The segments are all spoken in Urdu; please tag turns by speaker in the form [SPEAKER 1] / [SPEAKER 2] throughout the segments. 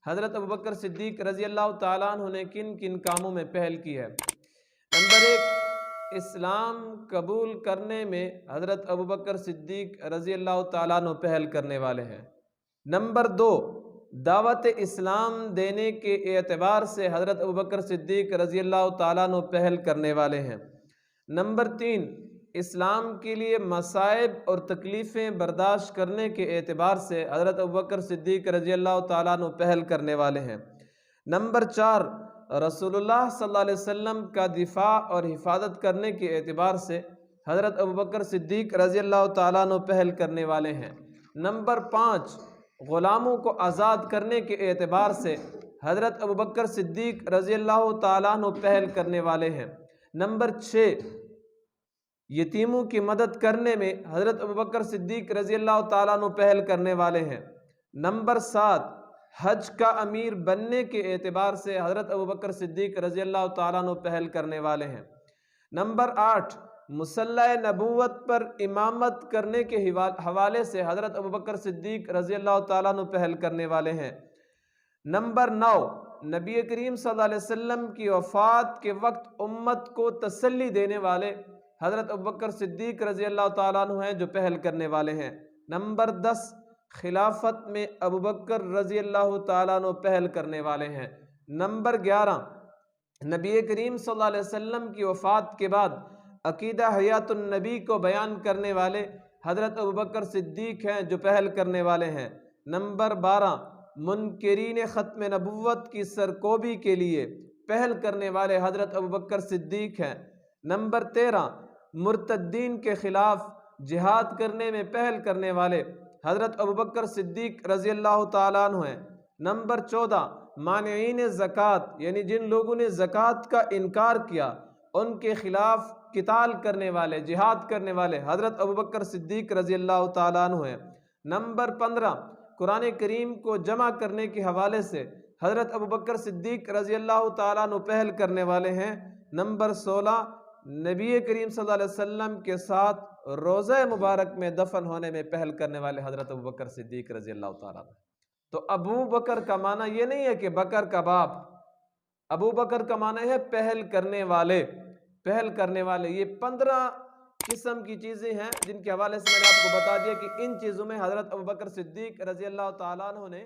[SPEAKER 1] حضرت ابوبکر صدیق رضی اللہ تعالیٰ عنہ نے کن کن کاموں میں پہل کی ہے؟ نمبر 1، اسلام قبول کرنے میں حضرت ابوبکر صدیق رضی اللہ تعالیٰ عنہ پہل کرنے والے ہیں۔ نمبر 2، دعوت اسلام دینے کے اعتبار سے حضرت ابوبکر صدیق رضی اللہ تعالیٰ عنہ پہل کرنے والے ہیں۔ نمبر 3، اسلام کے لیے مصائب اور تکلیفیں برداشت کرنے کے اعتبار سے حضرت ابوبکر صدیق رضی اللہ تعالیٰ عنہ پہل کرنے والے ہیں۔ نمبر 4، رسول اللہ صلی اللہ علیہ وسلم کا دفاع اور حفاظت کرنے کے اعتبار سے حضرت ابوبکر صدیق رضی اللہ تعالیٰ عنہ پہل کرنے والے ہیں۔ نمبر 5، غلاموں کو آزاد کرنے کے اعتبار سے حضرت ابوبکر صدیق رضی اللہ تعالیٰ عنہ پہل کرنے والے ہیں۔ نمبر 6، یتیموں کی مدد کرنے میں حضرت ابوبکر صدیق رضی اللہ تعالیٰ عنہ پہل کرنے والے ہیں۔ نمبر 7، حج کا امیر بننے کے اعتبار سے حضرت ابوبکر صدیق رضی اللہ تعالیٰ عنہ پہل کرنے والے ہیں۔ نمبر 8، مصلح نبوت پر امامت کرنے کے حوالے سے حضرت ابوبکر صدیق رضی اللہ تعالیٰ عنہ پہل کرنے والے ہیں۔ نمبر 9، نبی کریم صلی اللہ علیہ وسلم کی وفات کے وقت امت کو تسلی دینے والے حضرت ابوبکر صدیق رضی اللہ تعالیٰ عنہ ہیں جو پہل کرنے والے ہیں۔ نمبر 10، خلافت میں ابوبکر رضی اللہ تعالیٰ عنہ پہل کرنے والے ہیں۔ نمبر 11، نبی کریم صلی اللہ علیہ وسلم کی وفات کے بعد عقیدہ حیات النبی کو بیان کرنے والے حضرت ابوبکر صدیق ہیں جو پہل کرنے والے ہیں۔ نمبر 12، منکرین ختم نبوت کی سرکوبی کے لیے پہل کرنے والے حضرت ابوبکر صدیق ہیں۔ نمبر 13، مرتدین کے خلاف جہاد کرنے میں پہل کرنے والے حضرت ابوبکر صدیق رضی اللہ تعالیٰ عنہ ہیں۔ نمبر 14، مانعین زکوٰۃ یعنی جن لوگوں نے زکوٰۃ کا انکار کیا ان کے خلاف قتال کرنے والے جہاد کرنے والے حضرت ابوبکر صدیق رضی اللہ تعالیٰ عنہ ہیں۔ نمبر 15، قرآن کریم کو جمع کرنے کے حوالے سے حضرت ابوبکر صدیق رضی اللہ تعالیٰ عنہ پہل کرنے والے ہیں۔ نمبر 16، نبی کریم صلی اللہ علیہ وسلم کے ساتھ روضہ مبارک میں دفن ہونے میں پہل کرنے والے حضرت ابوبکر صدیق رضی اللہ تعالیٰ عنہ۔ تو ابو بکر کا معنی یہ نہیں ہے کہ بکر کا باپ، ابو بکر کا معنی ہے پہل کرنے والے، پہل کرنے والے۔ یہ 15 قسم کی چیزیں ہیں جن کے حوالے سے میں نے آپ کو بتا دیا کہ ان چیزوں میں حضرت ابوبکر صدیق رضی اللہ تعالیٰ عنہ نے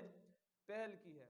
[SPEAKER 1] پہل کی ہے۔